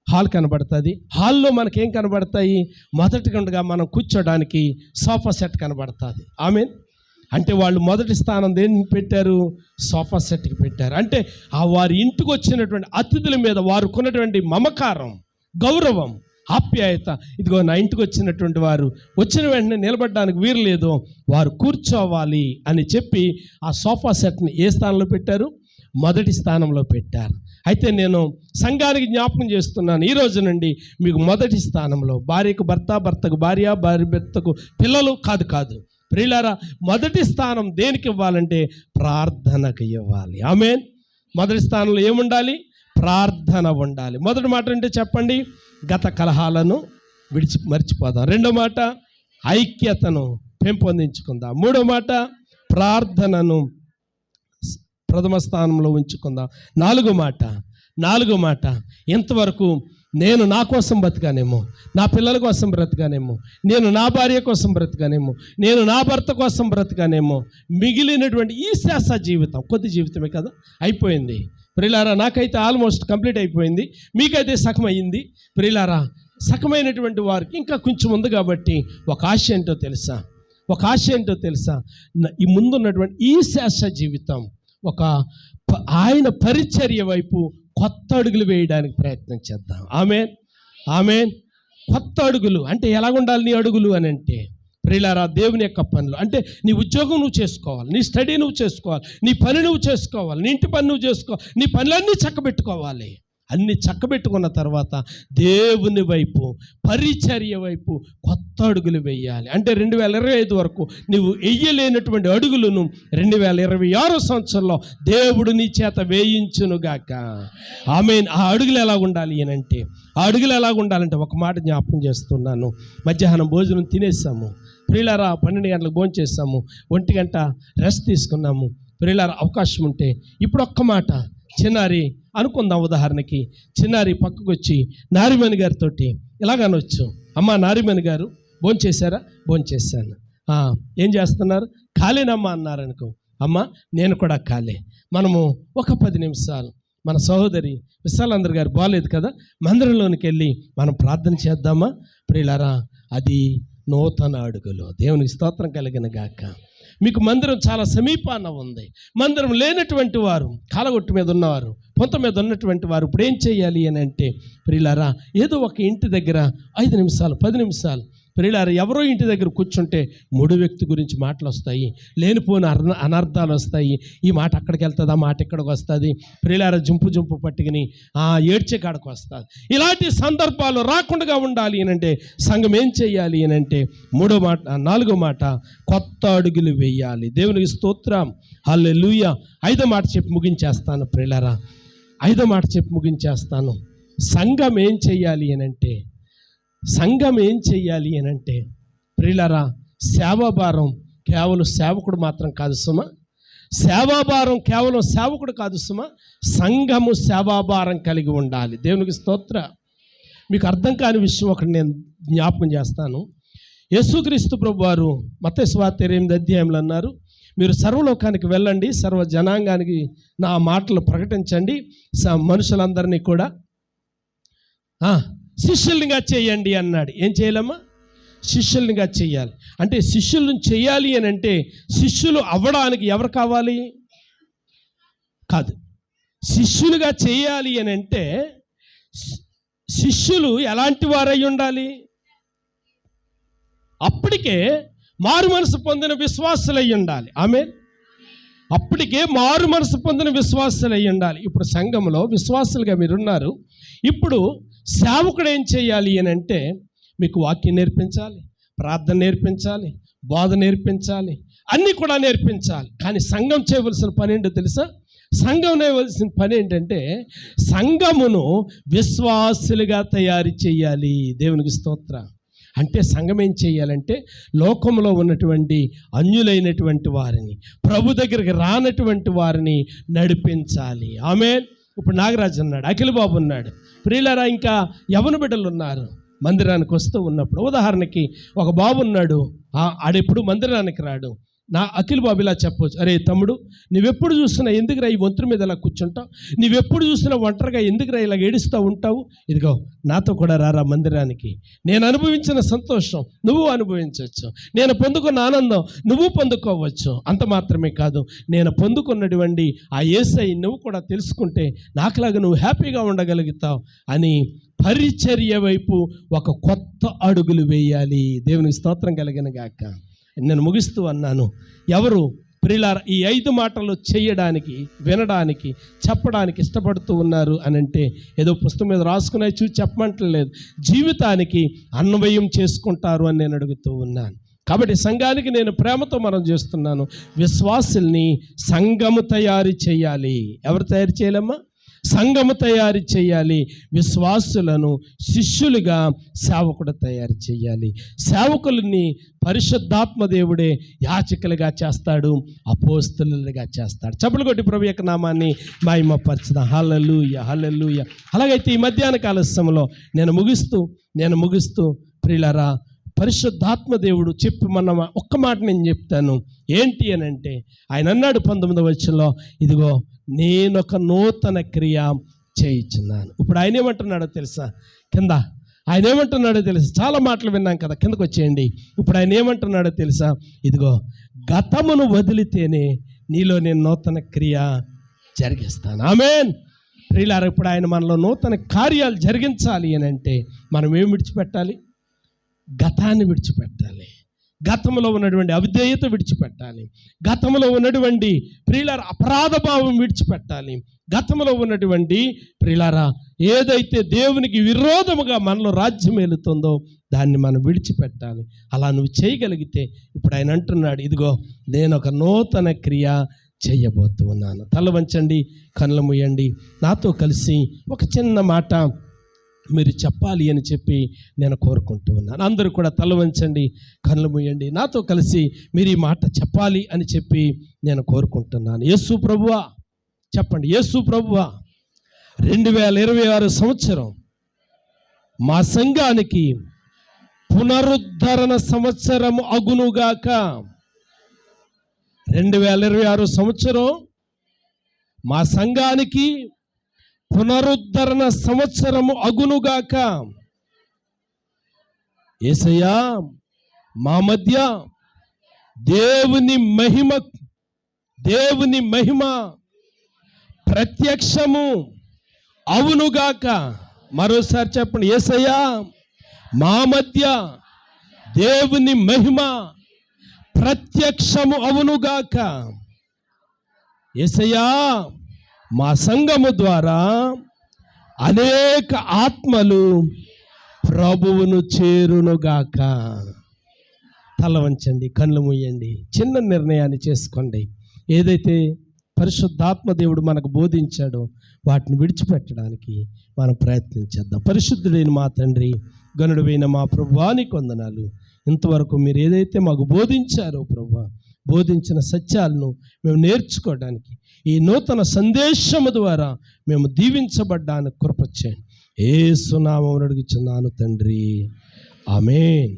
హాల్ కనబడుతుంది. హాల్లో మనకేం కనబడతాయి? మొదటిగా మనం కూర్చోడానికి సోఫా సెట్ కనబడుతుంది. ఆమేన్. అంటే వాళ్ళు మొదటి స్థానం దేన్ని పెట్టారు? సోఫా సెట్కి పెట్టారు. అంటే వారి ఇంటికి వచ్చినటువంటి అతిథుల మీద వారు కొన్నటువంటి మమకారం, గౌరవం, ఆప్యాయత. ఇదిగో నా ఇంటికి వచ్చినటువంటి వారు వచ్చిన వెంటనే నిలబడడానికి వీరు లేదు, వారు కూర్చోవాలి అని చెప్పి ఆ సోఫా సెట్ని ఏ స్థానంలో పెట్టారు? మొదటి స్థానంలో పెట్టారు. అయితే నేను సంఘానికి జ్ఞాపకం చేస్తున్నాను, ఈ రోజు నుండి మీకు మొదటి స్థానంలో భార్యకు భర్త, భర్తకు భార్య, భార్య భర్తకు పిల్లలు కాదు. ప్రియులారా, మొదటి స్థానం దేనికి ఇవ్వాలంటే ప్రార్థనకు ఇవ్వాలి. ఆమేన్. మొదటి స్థానంలో ఏముండాలి? ప్రార్థన ఉండాలి. మొదటి మాట అంటే చెప్పండి, గత కలహాలను మర్చిపోదాం. రెండో మాట ఐక్యతను పెంపొందించుకుందాం. మూడో మాట ప్రార్థనను ప్రథమ స్థానంలో ఉంచుకుందాం. నాలుగో మాట ఇంతవరకు నేను నా కోసం బ్రతికానేమో, నా పిల్లల కోసం బ్రతికానేమో, నేను నా భార్య కోసం బ్రతికానేమో, నేను నా భర్త కోసం బ్రతికానేమో, మిగిలినటువంటి ఈ శాస జీవితం కొద్ది జీవితమే కదా, అయిపోయింది. ప్రియులారా, నాకైతే ఆల్మోస్ట్ కంప్లీట్ అయిపోయింది, మీకైతే సగం అయ్యింది. ప్రియులారా, సగమైనటువంటి వారికి ఇంకా కొంచెం ఉంది కాబట్టి ఒక ఆశ ఏంటో తెలుసా? ఈ ముందున్నటువంటి ఈ శాస జీవితం ఆయన పరిచర్య వైపు కొత్త అడుగులు వేయడానికి ప్రయత్నం చేద్దాం. ఆమేన్. కొత్త అడుగులు అంటే ఎలాగుండాలి నీ అడుగులు అని అంటే ప్రియులారా, దేవుని యొక్క పనులు అంటే నీ ఉద్యోగం నువ్వు చేసుకోవాలి, నీ స్టడీ నువ్వు చేసుకోవాలి, నీ పని నువ్వు చేసుకోవాలి, నీ ఇంటి పని నువ్వు చేసుకోవాలి, నీ పనులన్నీ చక్కబెట్టుకోవాలి. అన్ని చక్కబెట్టుకున్న తర్వాత దేవుని వైపు, పరిచర్య వైపు కొత్త అడుగులు వేయాలి. అంటే 2025 వరకు నువ్వు వేయలేనటువంటి అడుగులను 2026 సంవత్సరంలో దేవుడు నీ చేత వేయించునుగాక. ఆమేన్. ఆ అడుగులు ఎలా ఉండాలంటే ఒక మాట జ్ఞాపకం చేస్తున్నాను. మధ్యాహ్నం భోజనం తినేసాము ప్రియులారా, 12 గంటలకు భోజనం చేస్తాము, 1 గంట రెస్ట్ తీసుకున్నాము. ప్రియులారా, అవకాశం ఉంటే ఇప్పుడు ఒక్క మాట, చిన్నారి అనుకుందాం, ఉదాహరణకి చిన్నారి పక్కకు వచ్చి నారిమణి గారితో ఇలాగనొచ్చు, అమ్మ నారిమణి గారు భోంచేశారా? భోంచేశాను. ఏం చేస్తున్నారు? ఖాళీనమ్మా అన్నారనుకో, అమ్మ నేను కూడా ఖాళీ. మనము ఒక 10 నిమిషాలు మన సహోదరి విశాలందర్ గారు బాగాలేదు కదా, మందిరంలోనికి వెళ్ళి మనం ప్రార్థన చేద్దామా? ప్రియులారా, అది నూతన అడుగులు. దేవునికి స్తోత్రం కలిగిన గాక. మీకు మందిరం చాలా సమీపాన ఉంది. మందిరం లేనటువంటి వారు, కాలగొట్టు మీద ఉన్నవారు, పొంత మీద ఉన్నటువంటి వారు ఇప్పుడు ఏం చేయాలి అని అంటే ప్రియులారా, ఏదో ఒక ఇంటి దగ్గర 5 నిమిషాలు 10 నిమిషాలు ప్రియులారా, ఎవరో ఇంటి దగ్గర కూర్చుంటే 3 వ్యక్తి గురించి మాటలు వస్తాయి, లేనిపోయిన అనర్థాలు వస్తాయి. ఈ మాట అక్కడికి వెళ్తుంది, ఆ మాట ఇక్కడికి వస్తుంది. ప్రియులారా, జంపు పట్టుకుని ఏడ్చే కాడకు వస్తుంది. ఇలాంటి సందర్భాలు రాకుండా ఉండాలి అని అంటే సంఘం ఏం చేయాలి అని అంటే 4వ మాట కొత్త అడుగులు వేయాలి. దేవునికి స్తోత్రం, హల్లెలూయా. 5వ మాట చెప్పి ముగించేస్తాను ప్రియులారా, 5వ మాట చెప్పి ముగించేస్తాను. సంఘం ఏం చెయ్యాలి అని అంటే ప్రియులారా, సేవాభారం కేవలం సేవకుడు మాత్రం కాదు సుమా, సేవాభారం కేవలం సేవకుడు కాదు సుమా, సంఘము సేవాభారం కలిగి ఉండాలి. దేవునికి స్తోత్ర. మీకు అర్థం కాని విషయం ఒకటి నేను జ్ఞాపకం చేస్తాను. యేసుక్రీస్తు ప్రభు వారు మత్తయి సువార్త 8వ అధ్యాయంలో అన్నారు, మీరు సర్వలోకానికి వెళ్ళండి, సర్వ జనాంగానికి నా మాటలు ప్రకటించండి, మనుషులందరినీ కూడా శిష్యుల్నిగా చేయండి అన్నాడు. ఏం చేయాలమ్మా? శిష్యుల్నిగా చేయాలి. అంటే శిష్యులను చేయాలి అని అంటే శిష్యులు అవ్వడానికి ఎవరు కావాలి? కాదు, శిష్యులుగా చేయాలి అని అంటే శిష్యులు ఎలాంటి వారై ఉండాలి? అప్పటికే మారు మనసు పొందిన విశ్వాసులై ఉండాలి. ఆమేన్. అప్పటికే మారు మనసు పొందిన విశ్వాసులు అయి ఉండాలి. ఇప్పుడు సంఘంలో విశ్వాసులుగా మీరున్నారు. ఇప్పుడు సేవకుడు ఏం చేయాలి అని అంటే, మీకు వాక్యం నేర్పించాలి, ప్రార్థన నేర్పించాలి, బోధ నేర్పించాలి, అన్నీ కూడా నేర్పించాలి. కానీ సంఘం చేయవలసిన పని ఏంటో తెలుసా? సంఘం చేయవలసిన పని ఏంటంటే, సంఘమును విశ్వాసులుగా తయారు చేయాలి. దేవునికి స్తోత్రం. అంటే సంఘం ఏం చేయాలంటే, లోకంలో ఉన్నటువంటి అన్యులైనటువంటి వారిని, ప్రభు దగ్గరికి రానటువంటి వారిని నడిపించాలి. ఆమేన్. ఇప్పుడు నాగరాజు ఉన్నాడు, అఖిల్ బాబు ఉన్నాడు, ప్రియులారా, ఇంకా యవన బిడ్డలు ఉన్నారు. మందిరానికి వస్తూ ఉన్నప్పుడు ఉదాహరణకి ఒక బాబు ఉన్నాడు, ఆడెప్పుడు మందిరానికి రాడు. నా అఖిల్ బాబు ఇలా చెప్పవచ్చు, అరే తమ్ముడు, నువ్వెప్పుడు చూసినా ఎందుకురా ఈ వంతుల మీద ఇలా కూర్చుంటావు, నువ్వెప్పుడు చూసినా ఒంటరిగా ఎందుకురా ఇలా ఏడుస్తూ ఉంటావు, ఇదిగో నాతో కూడా రారా మందిరానికి, నేను అనుభవించిన సంతోషం నువ్వు అనుభవించవచ్చు, నేను పొందుకున్న ఆనందం నువ్వు పొందుకోవచ్చు. అంత మాత్రమే కాదు, నేను పొందుకున్నటువంటి ఆ యేసయ్య నువ్వు కూడా తెలుసుకుంటే నాకులాగా నువ్వు హ్యాపీగా ఉండగలుగుతావు అని పరిచర్య వైపు ఒక కొత్త అడుగులు వేయాలి. దేవునికి స్తోత్రం కలిగిన గాక. నేను ముగిస్తూ అన్నాను, ఎవరు ప్రియులారా ఈ 5 మాటలు చేయడానికి, వినడానికి, చెప్పడానికి ఇష్టపడుతూ ఉన్నారు అని అంటే, ఏదో పుస్తకం మీద రాసుకునే చూసి చెప్పమంటలేదు, జీవితానికి అన్వయం చేసుకుంటారు అని నేను అడుగుతూ ఉన్నాను. కాబట్టి సంఘానికి నేను ప్రేమతో మనం చేస్తున్నాను, విశ్వాసుల్ని సంఘము తయారు చేయాలి. ఎవరు తయారు చేయాలమ్మా? సంఘము తయారు చేయాలి. విశ్వాసులను శిష్యులుగా సేవకుడు తయారు చేయాలి. సేవకులని పరిశుద్ధాత్మ దేవుడే యాచకులుగా చేస్తాడు, అపోస్తలులుగా చేస్తాడు. చప్పలు కొట్టి ప్రభు యొక్క నామాన్ని మహిమపరచుదాం. హల్లెలూయా, హల్లెలూయా. అలాగైతే ఈ మధ్యాహ్న కాల సమయంలో నేను ముగిస్తూ ప్రియులారా, పరిశుద్ధాత్మ దేవుడు చెప్పి మన ఒక్క మాట నేను చెప్తాను. ఏంటి అని అంటే, ఆయన అన్నాడు 19వ వచనంలో, ఇదిగో నేనొక నూతన క్రియ చేయించున్నాను. ఇప్పుడు ఆయన ఏమంటున్నాడో తెలుసా? ఆయన ఏమంటున్నాడో తెలుసా? చాలా మాటలు విన్నాం కదా, కిందకు వచ్చేయండి. ఇప్పుడు ఆయన ఏమంటున్నాడో తెలుసా? ఇదిగో గతమును వదిలితేనే నీలో నేను నూతన క్రియ జరిగిస్తాను. ఆమేన్. ప్రియులారా, ఇప్పుడు ఆయన మనలో నూతన కార్యాలు జరిగించాలి అని అంటే మనం ఏం విడిచిపెట్టాలి? గతాన్ని విడిచిపెట్టాలి. గతంలో ఉన్నటువంటి అవిధేయత విడిచిపెట్టాలి. గతంలో ఉన్నటువంటి ప్రియులారా అపరాధ భావం విడిచిపెట్టాలి. గతంలో ఉన్నటువంటి ప్రియులారా ఏదైతే దేవునికి విరోధముగా మనలో రాజ్యం ఏలుతుందో దాన్ని మనం విడిచిపెట్టాలి. అలా నువ్వు చేయగలిగితే ఇప్పుడు ఆయన అంటున్నాడు, ఇదిగో నేను ఒక నూతన క్రియ చేయబోతూ ఉన్నాను. తల వంచండి, కళ్ళు మూయండి, నాతో కలిసి ఒక చిన్న మాట మీరు చెప్పాలి అని చెప్పి నేను కోరుకుంటూ ఉన్నాను. అందరూ కూడా తల వంచండి, కళ్ళు మూయండి, నాతో కలిసి మీరు ఈ మాట చెప్పాలి అని చెప్పి నేను కోరుకుంటున్నాను. యేసు ప్రభువా, చెప్పండి. యేసు ప్రభువా, 2026 సంవత్సరం మా సంఘానికి పునరుద్ధరణ సంవత్సరం అగునుగాక. 2026 సంవత్సరం మా సంఘానికి పునరుద్ధరణ సంవత్సరము అగునుగాక. యేసయ్యా, మా మధ్య దేవుని మహిమ ప్రత్యక్షము అవునుగాక. మరోసారి చెప్పండి. యేసయ్యా, మా మధ్య దేవుని మహిమ ప్రత్యక్షము అవునుగాక. యేసయ్యా, మా సంఘము ద్వారా అనేక ఆత్మలు ప్రభువును చేరునుగాక. తల వంచండి, కళ్ళు మూయండి, చిన్న నిర్ణయాన్ని చేసుకోండి. ఏదైతే పరిశుద్ధాత్మ దేవుడు మనకు బోధించాడో వాటిని విడిచిపెట్టడానికి మనం ప్రయత్నించేద్దాం. పరిశుద్ధుడైన మా తండ్రి, గనుడైన మా ప్రభువా, నీకు వందనాలు. ఇంతవరకు మీరు ఏదైతే మాకు బోధించారో ప్రభువా, బోధించిన సత్యాలను మేము నేర్చుకోవడానికి, ఈ నూతన సందేశము ద్వారా మేము దీవించబడ్డానికి కృప చేయండి. యేసు నామమున అడుగుచున్నాను తండ్రి, ఆమేన్.